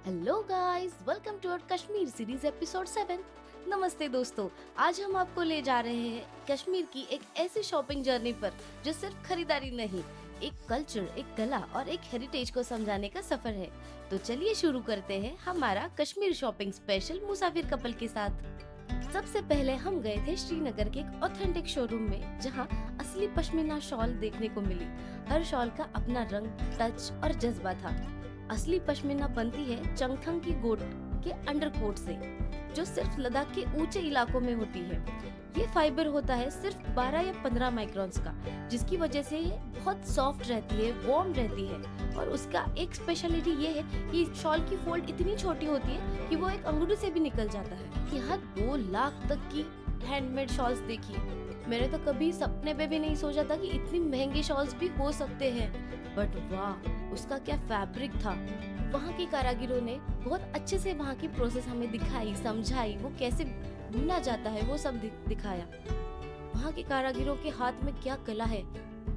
Hello guys, welcome to our Kashmir series episode 7। नमस्ते दोस्तों, आज हम आपको ले जा रहे हैं कश्मीर की एक ऐसी शॉपिंग जर्नी पर जो सिर्फ खरीदारी नहीं, एक कल्चर, एक कला और एक हेरिटेज को समझाने का सफर है। तो चलिए शुरू करते हैं हमारा कश्मीर शॉपिंग स्पेशल मुसाफिर कपल के साथ। सबसे पहले हम गए थे श्रीनगर के एक ऑथेंटिक शोरूम में, जहां असली पश्मीना शॉल देखने को मिली। हर शॉल का अपना रंग, टच और जज्बा था। असली पश्मीना बनती है चंगथंग की गोट के अंडरकोट से, जो सिर्फ लद्दाख के ऊंचे इलाकों में होती है। ये फाइबर होता है सिर्फ 12 या 15 माइक्रॉन्स का, जिसकी वजह से ये बहुत सॉफ्ट रहती है, वार्म रहती है। और उसका एक स्पेशलिटी ये है कि शॉल की फोल्ड इतनी छोटी होती है कि वो एक अंगूठी से भी निकल जाता है। यहाँ 2 लाख तक की हैंडमेड शॉल्स देखी है। मैंने तो कभी सपने में भी नहीं सोचा था कि इतनी महंगी शॉल्स भी हो सकते हैं। बट वाह, उसका क्या फैब्रिक था। वहाँ के कारीगरों ने बहुत अच्छे से वहाँ की प्रोसेस हमें दिखाई, समझाई, वो कैसे बुना जाता है वो सब दिखाया। वहाँ के कारीगरों के हाथ में क्या कला है,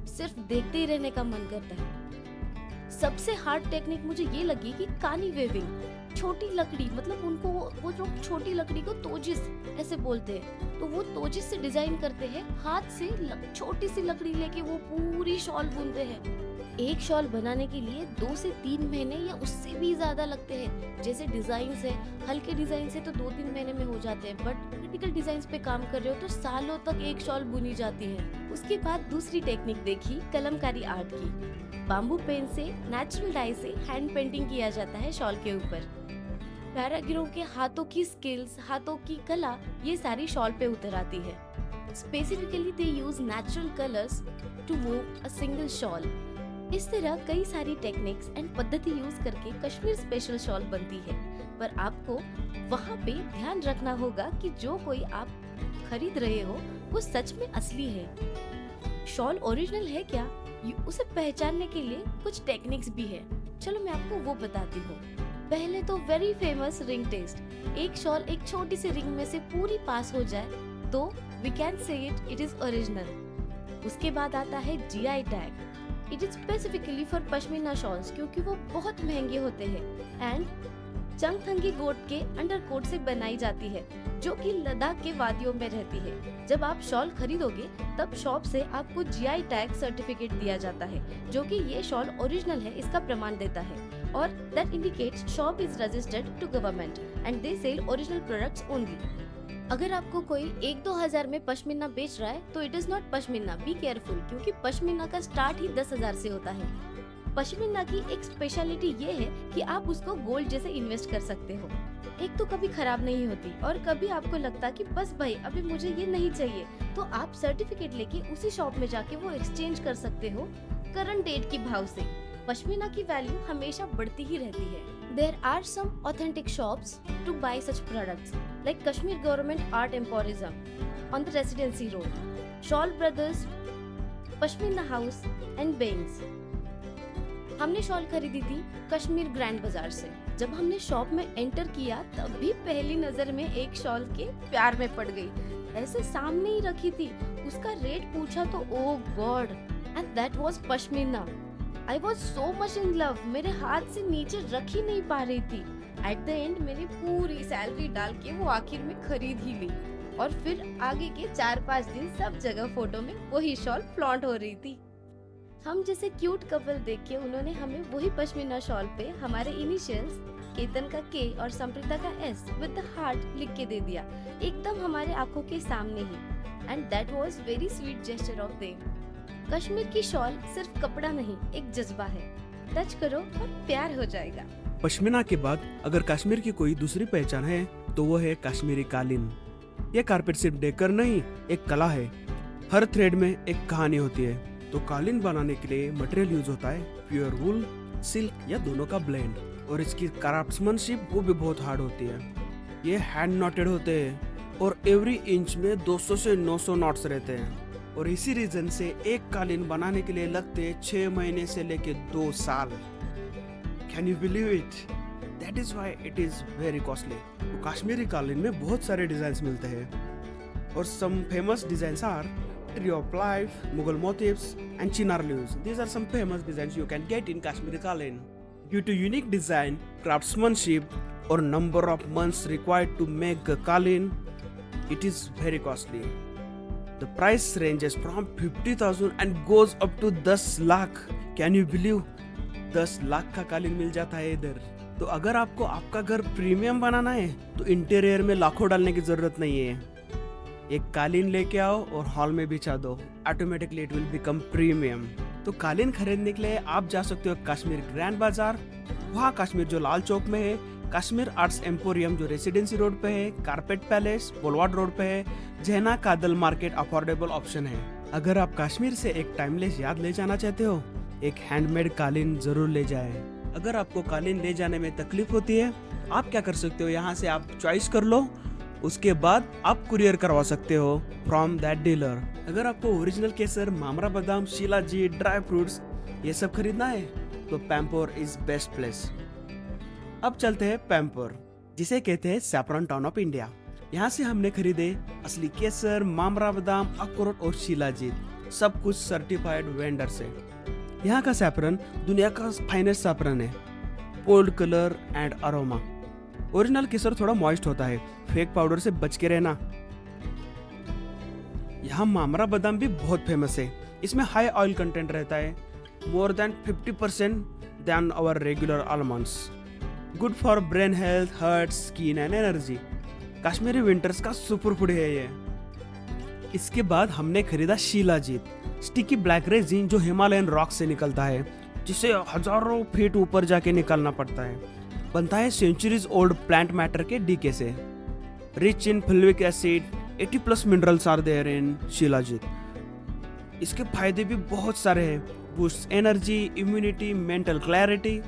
सिर्फ देखते ही रहने का मन करता है। सबसे हार्ड टेक्निक मुझे ये लगी कि कानी वेविंग, छोटी लकड़ी, मतलब उनको वो जो छोटी लकड़ी को तोजिस ऐसे बोलते हैं, तो वो तोजिस से डिजाइन करते हैं। हाथ से छोटी सी लकड़ी लेके वो पूरी शॉल बुनते हैं। एक शॉल बनाने के लिए 2 से 3 महीने या उससे भी ज्यादा लगते हैं। जैसे डिजाइन है, हल्के डिजाइन से तो 2-3 महीने में हो जाते हैं, बट क्रिटिकल डिजाइन पे काम कर रहे हो तो सालों तक एक शॉल बुनी जाती है। उसके बाद दूसरी टेक्निक देखी, कलमकारी आर्ट की। बाम्बू पेन से, नेचुरल डाई से हैंड पेंटिंग किया जाता है शॉल के ऊपर। कारीगरों के हाथों की स्किल्स, हाथों की कला, ये सारी शॉल पे उतर आती है। Specifically they use natural colours to move a single shawl. इस तरह कई सारी टेक्निक्स एंड पद्धति यूज करके कश्मीर स्पेशल शॉल बनती है। पर आपको वहाँ पे ध्यान रखना होगा कि जो कोई आप खरीद रहे हो वो सच में असली है। शॉल ओरिजिनल है क्या, उसे पहचानने के लिए कुछ टेक्निक्स भी है। चलो मैं आपको वो बताती हूँ। पहले तो वेरी फेमस रिंग टेस्ट। एक शॉल एक छोटी सी रिंग में से पूरी पास हो जाए तो we can say it is original. उसके बाद आता है GI tag. It is specifically for pashmina shawls, क्योंकि वो बहुत महंगे होते हैं एंड चंगथंगी गोट के अंडरकोट से बनाई जाती है, जो कि लद्दाख के वादियों में रहती है। जब आप शॉल खरीदोगे तब शॉप से आपको जीआई टैग सर्टिफिकेट दिया जाता है, जो कि ये शॉल ओरिजिनल है इसका प्रमाण देता है। और that indicates shop is registered to government and they sell original products only. अगर आपको कोई 1-2 हजार में पश्मीना बेच रहा है तो it is not pashmina, be careful, क्योंकि पश्मीना का स्टार्ट ही 10,000 से होता है। पश्मीना की एक स्पेशलिटी ये है कि आप उसको गोल्ड जैसे इन्वेस्ट कर सकते हो। एक तो कभी खराब नहीं होती और कभी आपको लगता कि बस भाई अभी मुझे ये नहीं चाहिए, तो आप सर्टिफिकेट लेके उसी शॉप में जाके वो एक्सचेंज कर सकते हो करंट डेट की भाव से। पश्मीना की वैल्यू हमेशा बढ़ती ही रहती है। There are some authentic shops to buy such products, like Kashmir Government Art Emporium on the Residency Road, Shawl Brothers, Pashmina House and Bains। हमने शॉल खरीदी थी कश्मीर ग्रैंड बाजार से। जब हमने शॉप में एंटर किया तब भी पहली नजर में एक शॉल के प्यार में पड़ गई। ऐसे सामने ही रखी थी, उसका रेट पूछा तो oh God, and that was pashmina. I was so much in love, मेरे हाथ से नीचे रख ही नहीं पा रही थी। At the end मैंने पूरी सैलरी डाल के वो आखिर में खरीद ही ली, और फिर आगे के 4-5 दिन सब जगह फोटो में वही शॉल फ्लॉन्ट हो रही थी। हम जैसे क्यूट कपल देख के उन्होंने हमें वही पश्मीना शॉल पे हमारे इनिशियल्स, केतन का के और संप्रीता का एस विद द हार्ट लिख के दे दिया, एकदम हमारे आंखों के सामने ही। And that was very sweet gesture of them. Kashmir की शॉल सिर्फ कपड़ा नहीं, एक जज्बा है। टच करो और प्यार हो जाएगा। पश्मीना के बाद अगर कश्मीर की कोई दूसरी पहचान है तो वो है कश्मीरी कालीन। ये कारपेट सिर्फ डेकर नहीं, एक कला है। हर थ्रेड में एक कहानी होती है। तो कालीन बनाने के लिए मटेरियल यूज होता है प्योर वूल, सिल्क या दोनों का ब्लेंड, और इसकी क्राफ्ट्समैनशिप वो भी बहुत हार्ड होती है। ये हैंड नॉटेड होते हैं और एवरी इंच में 200 से 900 नॉट्स रहते हैं, और इसी रीजन से एक कालीन बनाने के लिए लगते 6 महीने से लेके 2 साल। Can you believe it? That is why it is very costly. तो कश्मीरी कालीन में बहुत सारे डिजाइन मिलते हैं, और some famous designs are tree of life, Mughal motifs and chinar leaves. These are some famous designs you can get in Kashmiri कालीन। Due to unique design, craftsmanship, or number of months required to make a kalin, it is very costly. The price ranges from 50,000 and goes up to 10 lakh. Can you believe? 10 lakh का कालीन मिल जाता है इधर. तो अगर आपको आपका घर प्रीमियम बनाना है तो इंटीरियर में लाखों डालने की जरूरत नहीं है. एक कालीन लेके आओ और हॉल में बिछा दो. Automatically it will become premium. तो कालीन खरीदने के लिए आप जा सकते हो कश्मीर ग्रैंड बाजार, वहाँ कश्मीर जो लाल चौक में है, कश्मीर आर्ट्स एम्पोरियम जो रेसिडेंसी रोड पे है, कारपेट पैलेस बोलवाड रोड पे है, जैना कादल मार्केट अफोर्डेबल ऑप्शन है. अगर आप कश्मीर से एक टाइमलेस याद ले जाना चाहते हो, एक हैंडमेड कालीन जरूर ले जाए. अगर आपको कालीन ले जाने में तकलीफ होती है, आप क्या कर सकते हो, यहाँ से आप चॉइस कर लो, उसके बाद आप कुरियर करवा सकते हो फ्रॉम दैट डीलर. अगर आपको ओरिजिनल केसर, मामरा बादाम, शिलाजीत, ड्राई फ्रूट्स ये सब खरीदना है तो पैम्पोर इज बेस्ट प्लेस. अब चलते हैं पैम्पोर, जिसे कहते हैं सैफरन टाउन ऑफ इंडिया. यहाँ से हमने खरीदे असली केसर, मामरा बादाम, अखरोट और शिलाजीत, सब कुछ सर्टिफाइड वेंडर से. यहाँ का सैफरन दुनिया का फाइनेस्ट सैफरन है. Bold colour and aroma. Original केसर थोड़ा मॉइस्ट होता है, फेक पाउडर से बच के रहना. यहाँ मामरा बादाम भी बहुत फेमस है. इसमें हाई ऑयल कंटेंट रहता है, more than 50% than our regular almonds. Good for brain health, heart, skin and energy. Kashmiri winters का सुपर फूड है ये. इसके बाद हमने खरीदा शिलाजीत, स्टिकी ब्लैक रेजिन जो हिमालयन रॉक से निकलता है, जिसे हजारों फीट ऊपर जाके निकालना पड़ता है. बनता है सेंचुरीज ओल्ड प्लांट मैटर के डीके से. Rich in fulvic acid, 80+ minerals are there in shilajit. इसके फायदे भी बहुत सारे हैं, boost energy, immunity, mental clarity.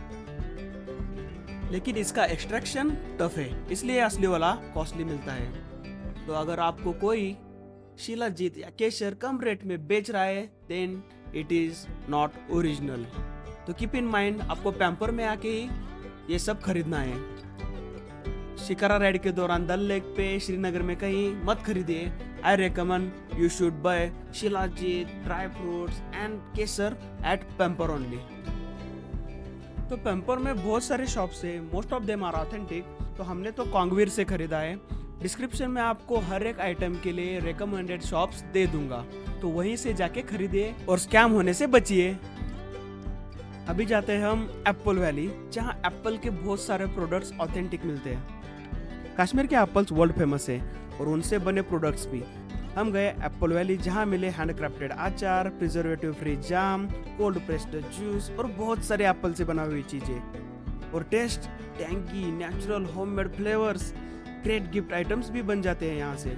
लेकिन इसका एक्सट्रैक्शन टफ है, इसलिए असली वाला कॉस्टली मिलता है. तो अगर आपको कोई शिलाजीत या केसर कम रेट में बेच रहा है, then it is not original. तो कीप इन माइंड, आपको पैम्पर में आके ही ये सब खरीदना है. शिकारा राइड के दौरान दल लेक पे, श्रीनगर में कहीं मत खरीदिए. I recommend you should buy shilajit, dry fruits and kesar at Pampore only. तो पैम्पर में बहुत सारे शॉप्स है, most of them are authentic. तो हमने तो कांगवीर से खरीदा है. डिस्क्रिप्शन में आपको हर एक आइटम के लिए रिकमेंडेड शॉप्स दे दूंगा, तो वहीं से जाके खरीदिए और स्कैम होने से बचिए. अभी जाते हैं हम एप्पल वैली, जहां एप्पल के बहुत सारे प्रोडक्ट्स ऑथेंटिक मिलते हैं. कश्मीर के एप्पल्स वर्ल्ड फेमस है और उनसे बने प्रोडक्ट्स भी. हम गए एप्पल वैली, जहां मिले हैंडक्राफ्टेड अचार, preservative free jam, cold pressed juice और बहुत सारे एप्पल से बना हुई चीजें. और taste tangy, natural, homemade flavours, great gift items भी बन जाते हैं यहाँ से.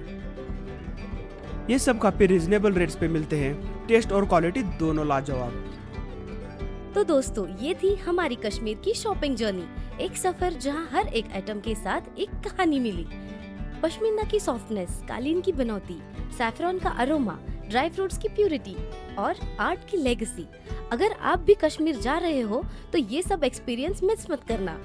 ये सब काफी रिजनेबल रेट्स पे मिलते हैं. टेस्ट और क्वालिटी दोनों लाजवाब. तो दोस्तों, ये थी हमारी कश्मीर की शॉपिंग जर्नी. एक सफर जहां हर एक आइटम के साथ एक कहानी मिली. पश्मीना की सॉफ्टनेस, कालीन की बनौटी, सैफरन का अरोमा, ड्राई फ्रूट्स की प्यूरिटी और आर्ट की लेगेसी. अगर आप भी कश्मीर जा रहे हो तो ये सब एक्सपीरियंस मिस मत करना.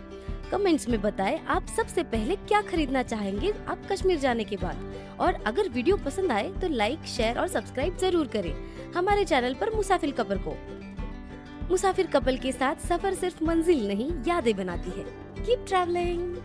कमेंट्स में बताएं आप सबसे पहले क्या खरीदना चाहेंगे आप कश्मीर जाने के बाद. और अगर वीडियो पसंद आए तो लाइक, शेयर और सब्सक्राइब जरूर करें हमारे चैनल पर मुसाफिर कपल को. मुसाफिर कपल के साथ सफर सिर्फ मंजिल नहीं, यादें बनाती है. Keep travelling.